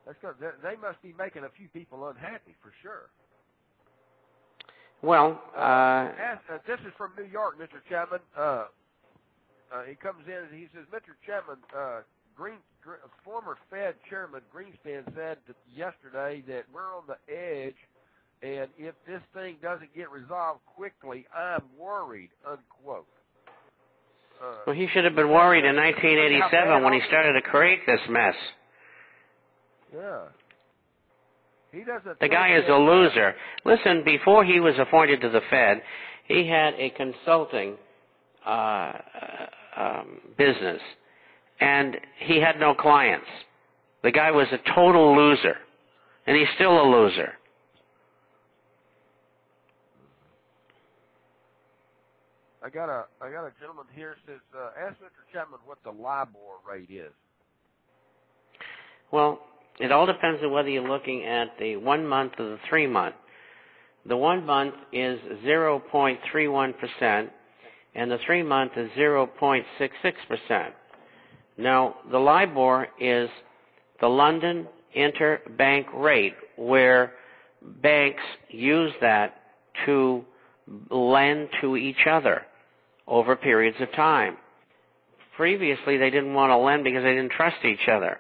That's good. They must be making a few people unhappy for sure. Well, this is from New York, Mr. Chapman. He comes in and he says, Mr. Chapman, former Fed Chairman Greenspan said yesterday that we're on the edge, and if this thing doesn't get resolved quickly, I'm worried, unquote. Well, he should have been worried in 1987 when he started to create this mess. Yeah. He doesn't. The guy is a loser. Listen, before he was appointed to the Fed, he had a consulting business, and he had no clients. The guy was a total loser, and he's still a loser. I got a gentleman here says, ask Mr. Chapman what the LIBOR rate is. Well, it all depends on whether you're looking at the 1 month or the 3 month. The 1 month is 0.31%, and the 3 month is 0.66%. Now, the LIBOR is the London interbank rate, where banks use that to lend to each other over periods of time. Previously, they didn't want to lend because they didn't trust each other.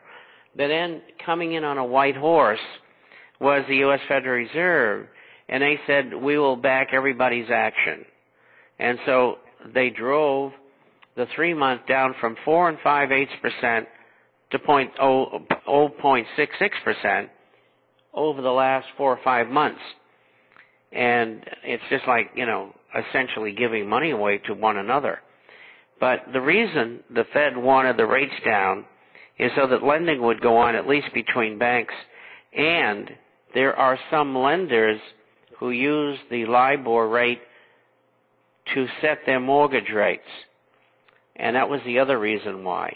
But then coming in on a white horse was the U.S. Federal Reserve, and they said, we will back everybody's action. And so they drove the 3 month down from 4 5/8% to 0.66% over the last 4 or 5 months. And it's just like, essentially giving money away to one another. But the reason the Fed wanted the rates down is so that lending would go on at least between banks, and there are some lenders who use the LIBOR rate to set their mortgage rates, and that was the other reason why.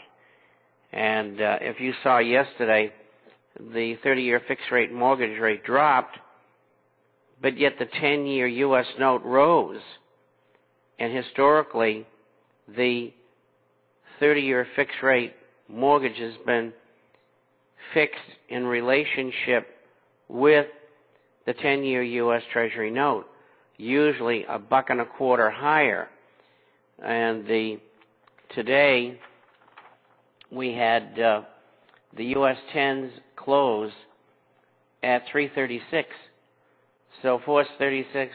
And if you saw yesterday, the 30-year fixed-rate mortgage rate dropped, but yet the 10-year U.S. note rose, and historically, the 30-year fixed-rate mortgage has been fixed in relationship with the 10-year U.S. Treasury note, usually $1.25 higher. And today we had the U.S. 10s close at 336. So 436,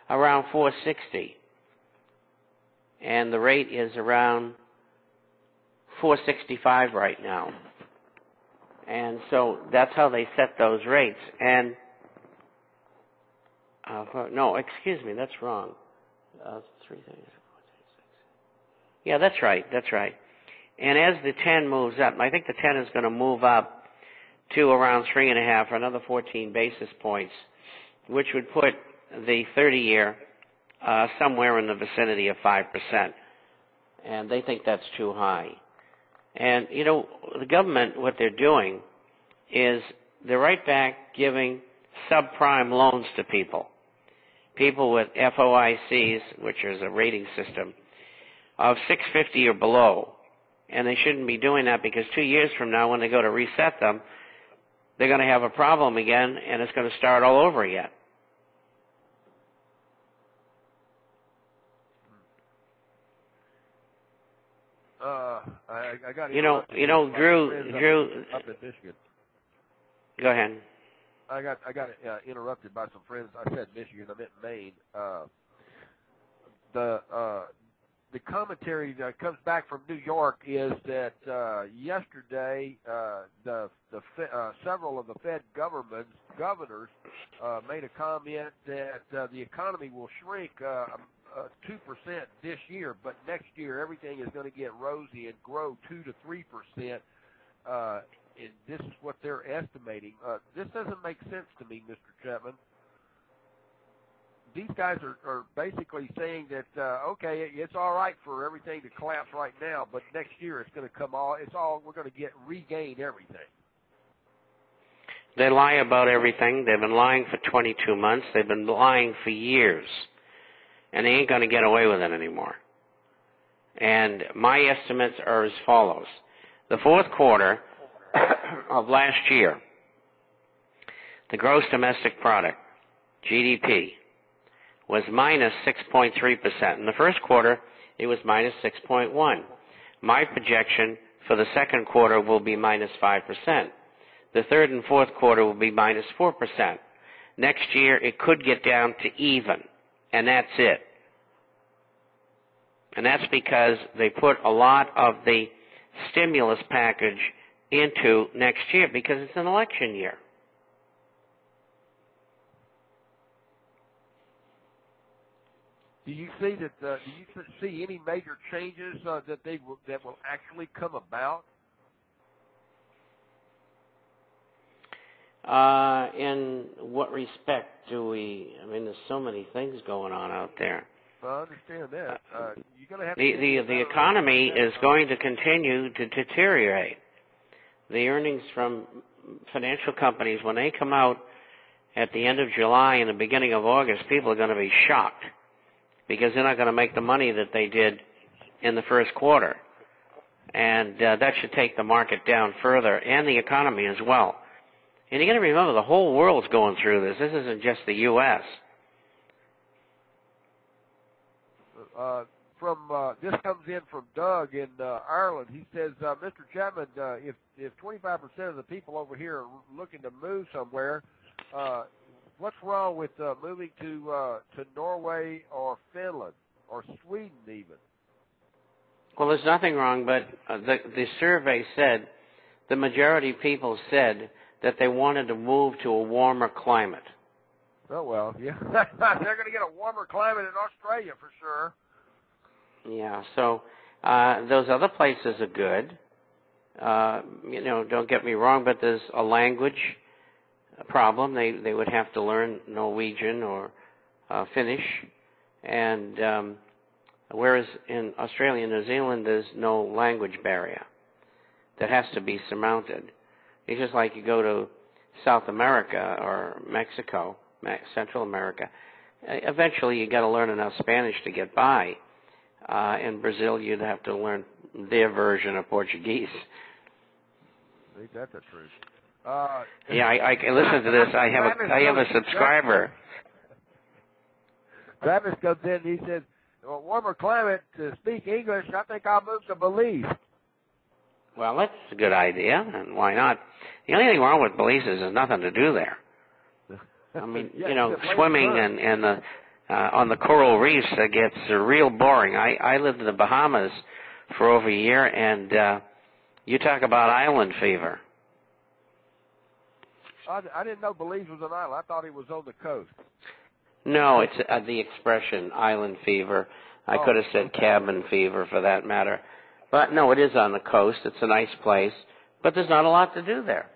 around 460. And the rate is around 465 right now. And so that's how they set those rates. And, no, excuse me, that's wrong. 336. Yeah, that's right. And as the 10 moves up, I think the 10 is going to move up to around 3.5 for another 14 basis points, which would put the 30-year somewhere in the vicinity of 5%. And they think that's too high. And, the government, what they're doing is they're right back giving subprime loans to people with FOICs, which is a rating system, of 650 or below. And they shouldn't be doing that because 2 years from now, when they go to reset them, they're going to have a problem again, and it's going to start all over again. I got Drew. Up in Michigan. Go ahead. I got interrupted by some friends. I said Michigan. I meant Maine. The commentary that comes back from New York is that yesterday several of the Fed governors made a comment that the economy will shrink 2% this year, but next year everything is going to get rosy and grow 2 to 3%. And this is what they're estimating. This doesn't make sense to me, Mr. Chapman. These guys are basically saying that, okay, it's all right for everything to collapse right now, but next year it's going to come we're going to regain everything. They lie about everything. They've been lying for 22 months. They've been lying for years. And they ain't going to get away with it anymore. And my estimates are as follows. The fourth quarter of last year, the gross domestic product, GDP, was minus 6.3%. In the first quarter, it was minus 6.1. My projection for the second quarter will be minus 5%. The third and fourth quarter will be minus 4%. Next year, it could get down to even, and that's it. And that's because they put a lot of the stimulus package into next year because it's an election year. Do you see that? Do you see any major changes that will actually come about? In what respect do we? I mean, there's so many things going on out there. I understand that. You're going to have the economy is going to continue to deteriorate. The earnings from financial companies, when they come out at the end of July and the beginning of August, people are going to be shocked because they're not going to make the money that they did in the first quarter. And that should take the market down further and the economy as well. And you got to remember, the whole world's going through this. This isn't just the U.S. This comes in from Doug in Ireland. He says, Mr. Chapman, if 25% of the people over here are looking to move somewhere, what's wrong with moving to Norway or Finland or Sweden even? Well, there's nothing wrong, but the survey said the majority of people said that they wanted to move to a warmer climate. Oh, well, yeah. They're going to get a warmer climate in Australia for sure. Yeah, so those other places are good. Don't get me wrong, but there's a language problem. They would have to learn Norwegian or Finnish. And whereas in Australia and New Zealand, there's no language barrier that has to be surmounted. It's just like you go to South America or Mexico, Central America. Eventually, you got to learn enough Spanish to get by. In Brazil, you'd have to learn their version of Portuguese. Ain't that the truth? Yeah, I listen to this. I have a subscriber. Travis comes in and he says, well, warmer climate to speak English, I think I'll move to Belize. Well, that's a good idea, and why not? The only thing wrong with Belize is there's nothing to do there. I mean, yeah, swimming and on the coral reefs, it gets real boring. I lived in the Bahamas for over a year, and you talk about island fever. I didn't know Belize was an island. I thought it was on the coast. No, it's the expression island fever. I could have said cabin fever for that matter. But no, it is on the coast. It's a nice place, but there's not a lot to do there.